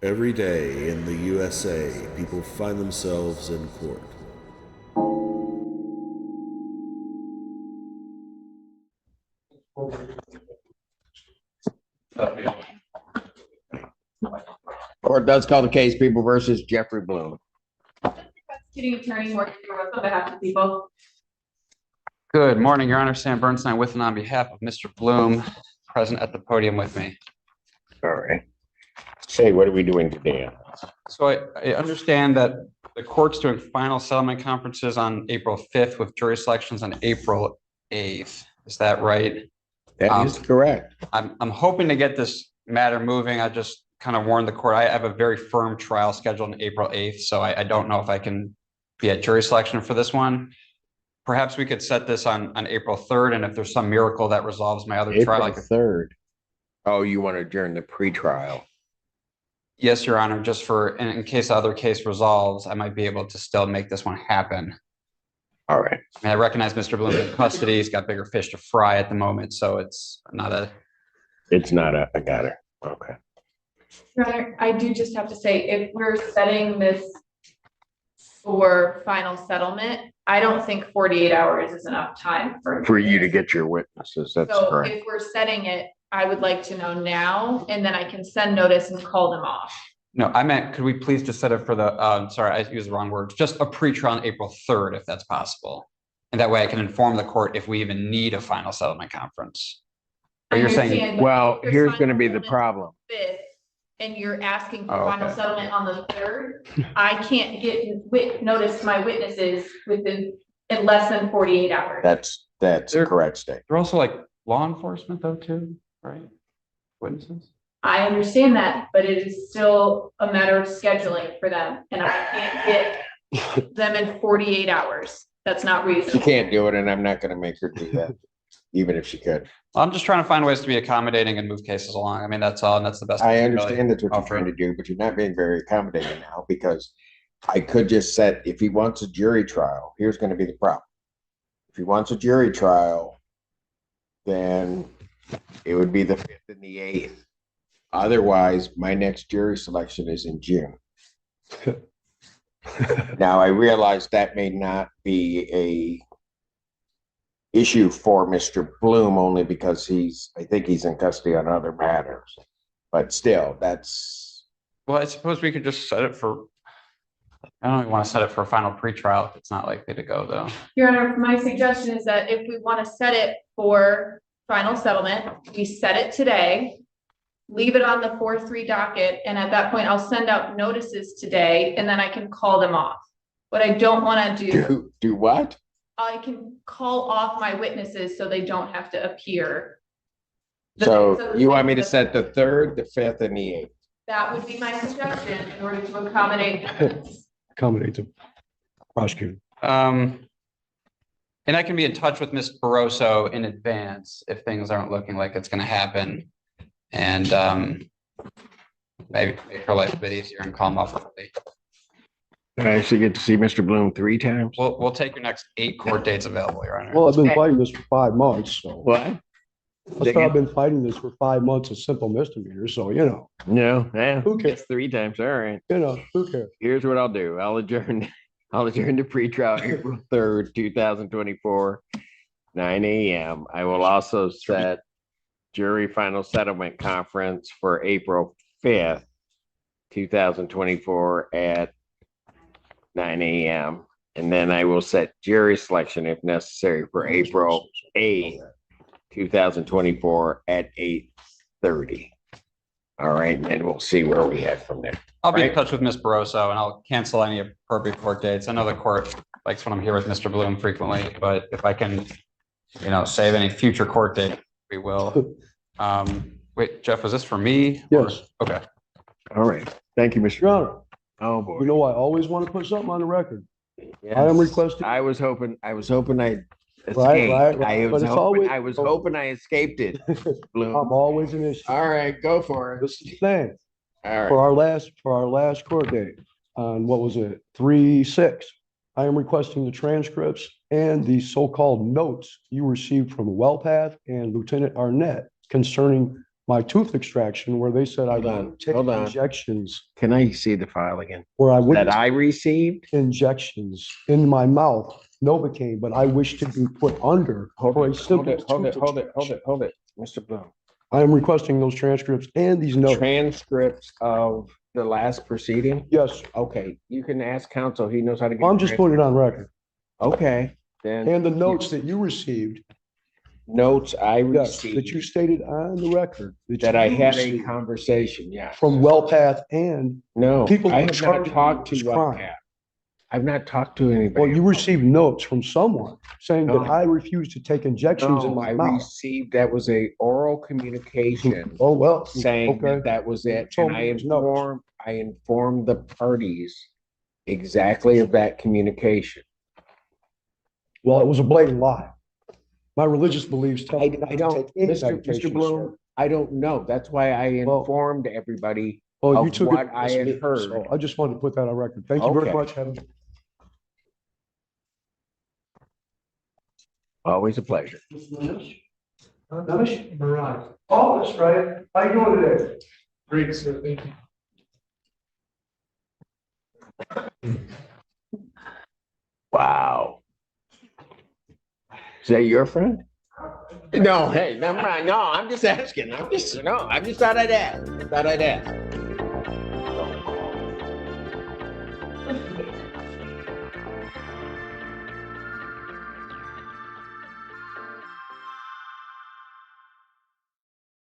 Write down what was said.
Every day in the USA, people find themselves in court. Court does call the case People versus Jeffrey Bloom. Prosecuting attorney working on behalf of people. Good morning, Your Honor. Sam Bernstein with and on behalf of Mr. Bloom, present at the podium with me. All right. Say, what are we doing today? So I understand that the court's doing final settlement conferences on April 5th with jury selections on April 8th. Is that right? That is correct. I'm hoping to get this matter moving. I just kind of warned the court. I have a very firm trial scheduled on April 8th, so I don't know if I can be at jury selection for this one. Perhaps we could set this on April 3rd, and if there's some miracle that resolves my other trial. April 3rd. Oh, you want to adjourn the pretrial? Yes, Your Honor, just for, in case the other case resolves, I might be able to still make this one happen. All right. I mean, I recognize Mr. Bloom's in custody. He's got bigger fish to fry at the moment, so it's not a. It's not a, I got it. Okay. Your Honor, I do just have to say, if we're setting this for final settlement, I don't think 48 hours is enough time For you to get your witnesses, that's so correct. if we're setting it, I would like to know now, and then I can send notice and call them off. No, I meant, could we please just set it for the, sorry, I used the wrong words, just a pre-trial on April 3rd, if that's possible. And that way I can inform the court if we even need a final settlement conference. But you're saying, Well, here's going to be the problem. Fifth, and you're asking for Oh, final okay. settlement on the 3rd, I can't get notice to my witnesses in less than 48 hours. That's There- correct, State. they're also like law enforcement though too, right? Witnesses? I understand that, but it is still a matter of scheduling for them, and I can't get them in 48 hours. That's not She reasonable. can't do it, and I'm not going to make her do that, even if she could. I'm just trying to find ways to be accommodating and move cases along. I mean, that's all, and that's the best. I can really understand that's what you're offer. trying to do, but you're not being very accommodating now, because I could just set, if he wants a jury trial, here's going to be the problem. If he wants a jury trial, then it would be the 5th and the 8th. Otherwise, my next jury selection is in June. Now, I realize that may not be a issue for Mr. Bloom, only because I think he's in custody on other matters. But still, that's, Well, I suppose we could just set it for, I don't even want to set it for a final pretrial if it's not likely to go though. Your Honor, my suggestion is that if we want to set it for final settlement, we set it today, leave it on the 4-3 docket, and at that point, I'll send out notices today, and then I can call them off. What I don't want to do what? I can call off my witnesses so they don't have to appear. So you want me to set the 3rd, the 5th, and the 8th? That would be my suggestion in order to accommodate. Accommodate the prosecutor. And I can be in touch with Ms. Barroso in advance if things aren't looking like it's going to happen. And maybe make her life a bit easier and call them off early. I actually get to see Mr. Bloom 3 times? We'll take your next 8 court dates available, Your Honor. Well, I've been fighting this for 5 months, so. What? I've been fighting this for 5 months of simple misdemeanors, so, No, yeah. Who cares? 3 times, all right. Who cares? Here's what I'll do. I'll adjourn the pretrial April 3rd, 2024, 9 a.m. I will also set jury final settlement conference for April 5th, 2024 at 9 a.m. And then I will set jury selection if necessary for April 8th, 2024 at 8:30. All right, and then we'll see where we head from there. I'll be in Right. touch with Ms. Barroso and I'll cancel any appropriate court dates. I know the court likes when I'm here with Mr. Bloom frequently, but if I can, save any future court date, we will. Wait, Jeff, was this for me? Yes. Okay. All right. Thank you, Mr. Your Honor, Oh, you boy. know, I always want to put something on the record. Yes. I am requesting. I was hoping I escaped. right, I but was it's hoping always- I was hoping I escaped it. Bloom. I'm always an issue. All right, go for it. This is the thing. All For right. our last court date on, what was it, 3/6, I am requesting the transcripts and the so-called notes you received from Wellpath and Lieutenant Arnett concerning my tooth extraction where they said I Hold on, would take hold on. injections, Can I see the file again? where I would That I received? injections in my mouth, Novocaine, but I wish to be put under for a simple tooth Hold it, Mr. Bloom. I am requesting those transcripts and these notes. Transcripts of the last proceeding? Yes, Okay, you can ask counsel. He knows how to get. I'm just putting it on record. Okay, then And the notes that you received, notes I yes, that you received stated on the record. that I you had a received conversation, yeah. from WellPath and No, people I who are have not charging talked to you with crime. WellCat. I've not talked to Well, anybody. you received notes from someone saying that No. I refuse to take injections in No, my I mouth. received, that was a oral communication Oh, well, saying okay. that that was it. Told And me it was notes. I informed the parties exactly of that communication. Well, it was a blatant lie. My religious beliefs tell me not I to don't, take any Mr. medication, Bloom, sir. I don't know. That's why I Well- informed everybody Well, you of took what it I as had me, heard. so I just wanted to put that on record. Thank you very Okay. much. Have a Always a pleasure. Oh, that's right. How you doing today? Great, sir, thank you. Wow. Is that your friend? No, hey, never mind. No, I'm just asking. I'm just thought I'd ask.